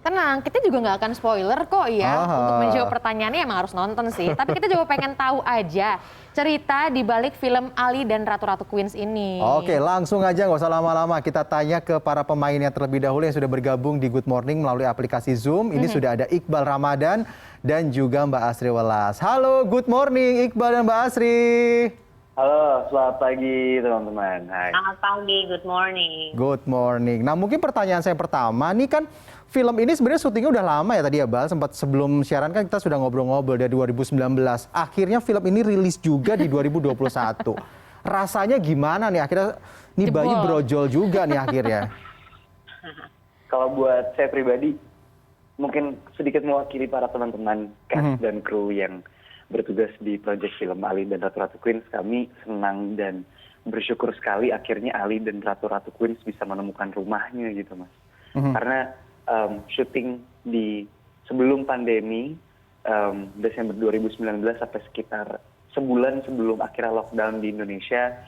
Tenang, kita juga nggak akan spoiler kok ya. Untuk menjawab pertanyaannya emang harus nonton sih. Tapi kita juga pengen tahu aja cerita di balik film Ali dan Ratu-Ratu Queens ini. Oke, langsung aja nggak usah lama-lama. Kita tanya ke para pemainnya terlebih dahulu yang sudah bergabung di Good Morning melalui aplikasi Zoom. Ini sudah ada Iqbal Ramadan dan juga Mbak Asri Welas. Halo, Good Morning Iqbal dan Mbak Asri. Halo, selamat pagi teman-teman. Hai. Selamat pagi, good morning. Good morning. Nah, mungkin pertanyaan saya pertama, nih kan film ini sebenarnya syutingnya udah lama ya tadi ya, Bal. Sempat sebelum siaran kan kita sudah ngobrol-ngobrol dari 2019. Akhirnya film ini rilis juga di 2021. Rasanya gimana nih akhirnya nih bayi brojol juga nih akhirnya. Kalau buat saya pribadi, mungkin sedikit mewakili para teman-teman cast dan kru yang bertugas di proyek film Ali dan Ratu-Ratu Queens. Kami senang dan bersyukur sekali akhirnya Ali dan Ratu-Ratu Queens bisa menemukan rumahnya gitu, Mas. Karena syuting di sebelum pandemi, Desember 2019 sampai sekitar sebulan sebelum akhirnya lockdown di Indonesia,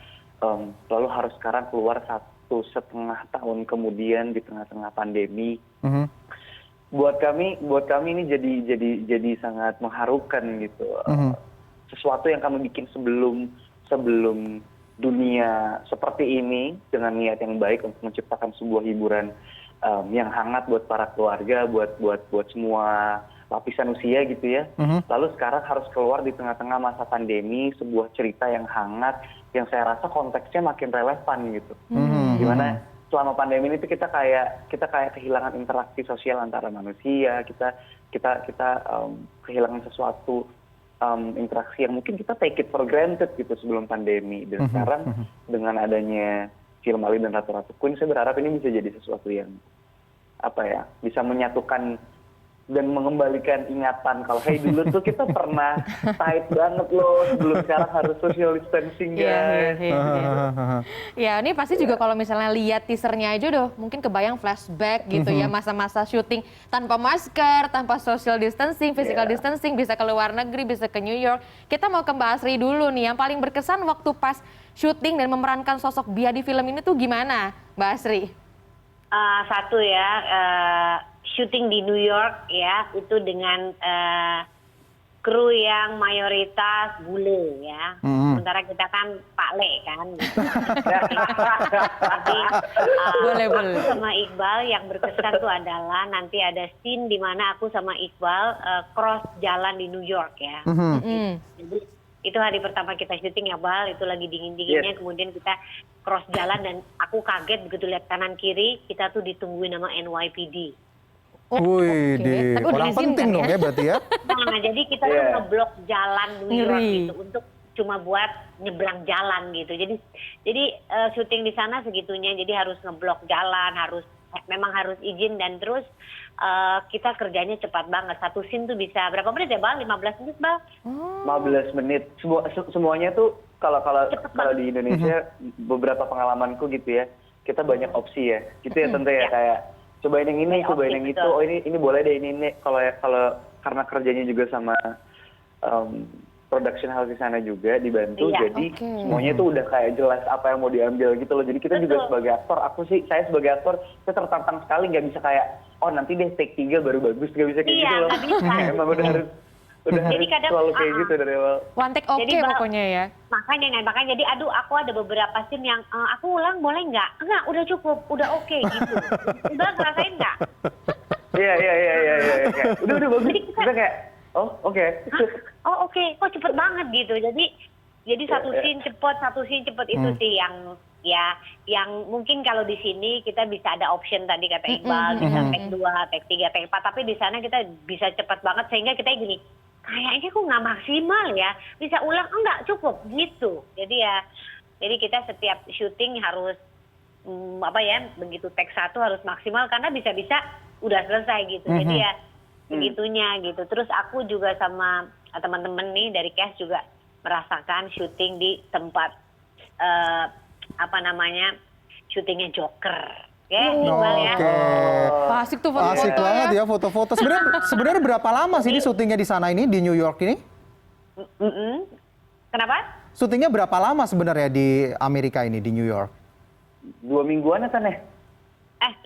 lalu harus sekarang keluar 1,5 tahun kemudian di tengah-tengah pandemi. Buat kami ini jadi sangat mengharukan gitu. Sesuatu yang kami bikin sebelum dunia seperti ini dengan niat yang baik untuk menciptakan sebuah hiburan yang hangat buat para keluarga, buat semua lapisan usia gitu ya. Lalu sekarang harus keluar di tengah-tengah masa pandemi, sebuah cerita yang hangat yang saya rasa konteksnya makin relevan gitu. Gimana selama pandemi ini tuh kita kayak kehilangan interaksi sosial antara manusia, kita kehilangan sesuatu interaksi yang mungkin kita take it for granted gitu sebelum pandemi. Dan sekarang dengan adanya film Ali dan Ratu-Ratu Queens, saya berharap ini bisa jadi sesuatu yang bisa menyatukan dan mengembalikan ingatan kalau hey dulu tuh kita pernah tight banget loh sebelum sekarang harus social distancing guys. Ya ini pasti juga kalau misalnya lihat teasernya aja udah mungkin kebayang flashback gitu ya, masa-masa syuting tanpa masker, tanpa social distancing, physical distancing, bisa ke luar negeri, bisa ke New York. Kita mau ke Mbak Asri dulu nih, yang paling berkesan waktu pas syuting dan memerankan sosok Bia di film ini tuh gimana Mbak Asri? Satu ya, syuting di New York ya, itu dengan kru yang mayoritas bule ya. Sementara kita kan Pak Le kan. Gitu. Jadi aku sama Iqbal yang berkesan tuh adalah nanti ada scene di mana aku sama Iqbal cross jalan di New York ya. Jadi itu hari pertama kita syuting ya, Bal, itu lagi dingin-dinginnya, kemudian kita cross jalan dan aku kaget begitu lihat kanan kiri, kita tuh ditungguin sama NYPD. Wih, orang penting dong ya berarti ya. Nah, jadi kita tuh ngeblok jalan New York gitu untuk cuma buat nyebrang jalan gitu. Jadi syuting di sana segitunya, jadi harus ngeblok jalan, memang harus izin dan terus kita kerjanya cepat banget. Satu scene tuh bisa berapa menit ya, Bal? 15 menit, Bal? 15 menit. Semuanya tuh kalau di Indonesia beberapa pengalamanku gitu ya, kita banyak opsi ya. Gitu ya tentu ya, kayak cobain yang ini, cobain yang itu. Oh ini boleh deh ini. Kalau karena kerjanya juga sama production house di sana juga dibantu, jadi semuanya tuh udah kayak jelas apa yang mau diambil gitu loh. Jadi kita juga sebagai aktor, saya sebagai aktor, saya tertantang sekali, nggak bisa kayak, oh nanti deh take 3 baru bagus, nggak bisa kayak gitu loh. Emang udah harus selalu kayak gitu dari awal. One take pokoknya ya. Makanya jadi aduh aku ada beberapa scene yang aku ulang boleh nggak? Enggak, udah cukup, udah oke gitu. Udah ngerasain nggak? Iya. Udah bagus. Kita kayak oh oke. Oh oke, kok cepet banget gitu. Jadi satu scene cepet itu sih yang mungkin kalau di sini kita bisa ada option tadi kata Iqbal, bisa take 2, take 3, take 4, tapi di sana kita bisa cepat banget sehingga kita gini, kayaknya kok nggak maksimal ya, bisa ulang enggak cukup gitu. Jadi kita setiap syuting harus begitu take 1 harus maksimal karena bisa-bisa udah selesai gitu. Jadi ya begitunya gitu. Terus aku juga sama teman-teman nih dari cast juga merasakan syuting di tempat syutingnya Joker. Iqbal ya. Asik tuh foto-foto. Asik banget ya foto-foto. Sebenarnya berapa lama sih ini syutingnya di sana ini di New York ini? Kenapa? Syutingnya berapa lama sebenarnya di Amerika ini di New York? 2 mingguan kan ya?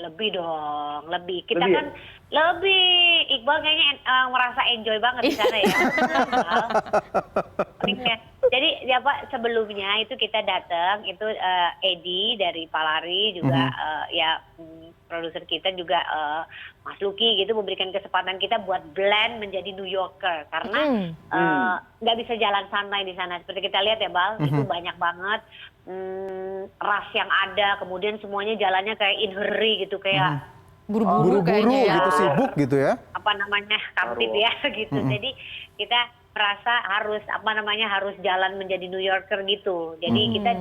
Lebih dong, lebih. Kita kan Lebih, Iqbal kayaknya merasa enjoy banget di sana ya. Iqbal. Jadi ya Pak, sebelumnya itu kita datang, itu Edi dari Palari juga produser kita juga Mas Lucky gitu memberikan kesempatan kita buat blend menjadi New Yorker karena nggak bisa jalan santai di sana. Seperti kita lihat ya Bal, itu banyak banget ras yang ada, kemudian semuanya jalannya kayak in hurry gitu, kayak Buru-buru kayaknya ya. gitu, sibuk gitu ya. apa namanya kamtip ya gitu. Jadi kita merasa harus jalan menjadi New Yorker gitu. Jadi kita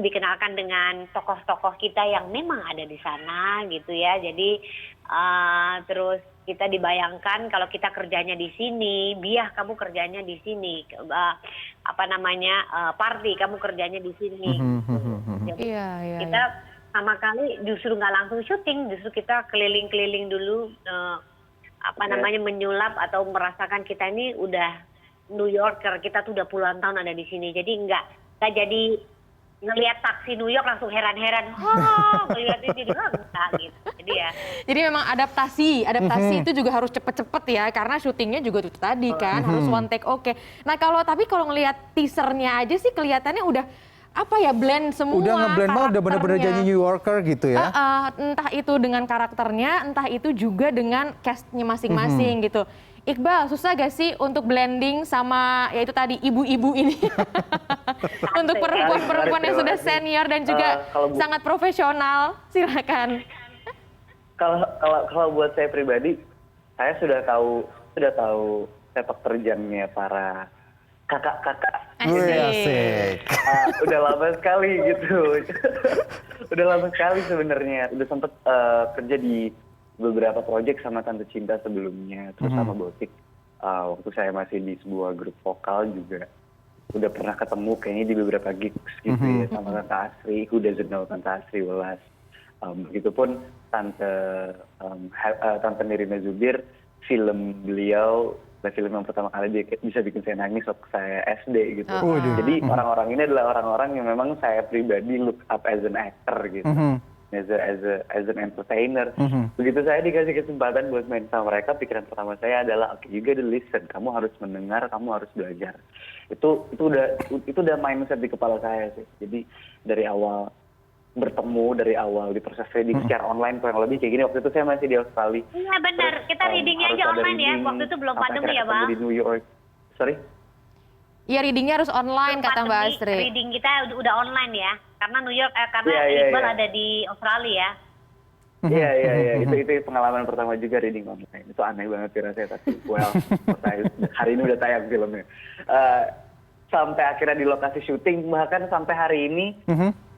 dikenalkan dengan tokoh-tokoh kita yang memang ada di sana gitu ya. Jadi terus kita dibayangkan kalau kita kerjanya di sini, Biah kamu kerjanya di sini, Parti kamu kerjanya di sini. Jadi kita sama kali justru nggak langsung syuting, justru kita keliling-keliling dulu menyulap atau merasakan kita ini udah New Yorker, kita tuh udah puluhan tahun ada di sini. Jadi nggak jadi ngelihat taksi New York langsung heran-heran, ngeliatnya jadi enggak gitu. Jadi ya. Jadi memang adaptasi itu juga harus cepet-cepet ya, karena syutingnya juga itu tadi kan harus one take oke. Nah kalau ngelihat teasernya aja sih kelihatannya udah blend semua. Udah ngeblend banget, udah bener-bener jadi New Yorker gitu ya. Entah itu dengan karakternya, entah itu juga dengan castnya masing-masing gitu. Iqbal, susah gak sih untuk blending sama ya itu tadi ibu-ibu ini? Untuk perempuan-perempuan yang sudah senior dan juga sangat profesional, silakan. Kalau buat saya pribadi, saya sudah tahu sepak terjangnya para kakak-kakak. Asik. Udah lama sekali gitu. Udah lama sekali sebenarnya. Udah sempet kerja di beberapa proyek sama Tante Cinta sebelumnya, terus sama Botik. Waktu saya masih di sebuah grup vokal juga udah pernah ketemu kayaknya di beberapa gigs gitu ya sama Tante Asri. Who doesn't know Tante Asri Welas. Begitupun Tante Nirina Zubir, film beliau film yang pertama kali dia bisa bikin saya nangis waktu saya SD gitu. Jadi orang-orang ini adalah orang-orang yang memang saya pribadi look up as an actor gitu. As an entertainer. Begitu saya dikasih kesempatan buat main sama mereka, pikiran pertama saya adalah okay, you gotta listen, kamu harus mendengar, kamu harus belajar. Itu udah mindset di kepala saya sih. Jadi dari awal bertemu, dari awal di proses reading secara online kurang lebih kayak gini. Waktu itu saya masih di Australia. Iya benar, kita readingnya aja online ya. Waktu itu belum pandemi ya Bang. Di New York. Sorry? Iya, readingnya harus online kata Mbak Astri. Reading kita udah online ya, karena New York karena Iqbal ada di Australia. Iya. Itu pengalaman pertama juga reading online. Itu aneh banget sih rasanya, tapi hari ini udah tayang filmnya. Sampai akhirnya di lokasi syuting, bahkan sampai hari ini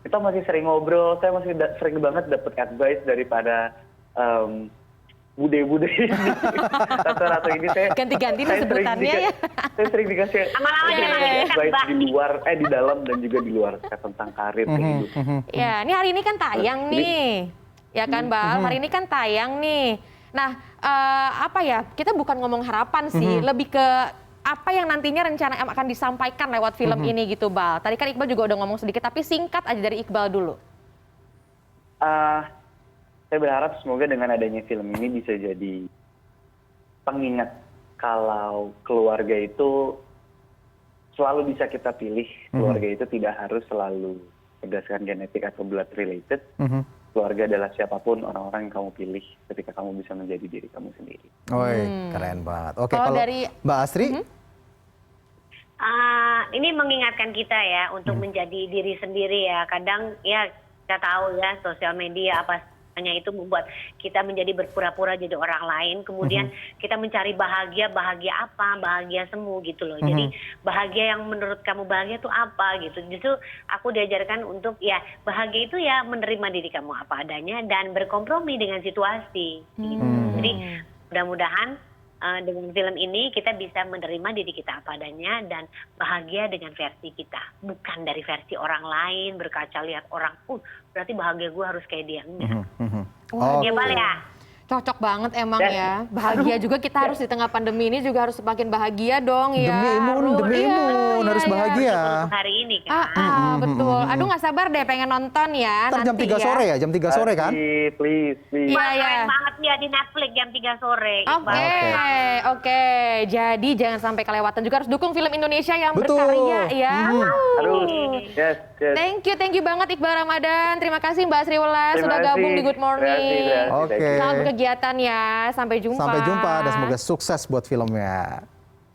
kita masih sering ngobrol. Saya masih sering banget dapet advice daripada bude-bude ini. Rata-rata ini saya ganti-ganti nih sebutannya ya. Saya sering dikasih advice di dalam dan juga di luar tentang karir kehidupan. Ya, ini hari ini kan tayang nih. Ya kan, Bang? Hari ini kan tayang nih. Nah, kita bukan ngomong harapan sih, lebih ke apa yang nantinya rencana akan disampaikan lewat film ini gitu, Bal. Tadi kan Iqbal juga udah ngomong sedikit, tapi singkat aja dari Iqbal dulu. Saya berharap semoga dengan adanya film ini bisa jadi pengingat kalau keluarga itu selalu bisa kita pilih. Keluarga itu tidak harus selalu berdasarkan genetik atau blood related. Keluarga adalah siapapun orang-orang yang kamu pilih ketika kamu bisa menjadi diri kamu sendiri. Keren banget. Oke, kalau dari Mbak Astri? Ini mengingatkan kita ya untuk menjadi diri sendiri ya. Kadang ya kita tahu ya sosial media hanya itu membuat kita menjadi berpura-pura jadi orang lain. Kemudian kita mencari bahagia apa? Bahagia semu gitu loh. Jadi bahagia yang menurut kamu bahagia itu apa gitu. Justru aku diajarkan untuk ya bahagia itu ya menerima diri kamu apa adanya dan berkompromi dengan situasi. Gitu. Jadi mudah-mudahan dengan film ini kita bisa menerima diri kita apa adanya dan bahagia dengan versi kita, bukan dari versi orang lain, berkaca lihat orang, berarti bahagia gue harus kayak dia. Enggak. Bahagia Bal ya. Cocok banget emang Dan- ya. Bahagia juga kita harus di tengah pandemi ini juga harus semakin bahagia dong ya. Demi imun, harus bahagia. Untuk hari ini kan. Betul. Aduh nggak sabar deh pengen nonton ya Ntar jam nanti 3 sore ya, jam 3 sore kan? Please. Iya, Wah, iya. keren banget dia di Netflix jam 3 sore. Oke, oke. Jadi jangan sampai kelewatan juga harus dukung film Indonesia yang Betul. berkarya ya. Harus. Yes. Thank you banget Iqbal Ramadan. Terima kasih Mbak Sri Welas sudah gabung di Good Morning. Oke. Selamat berkegiatan ya. Sampai jumpa. Sampai jumpa dan semoga sukses buat filmnya.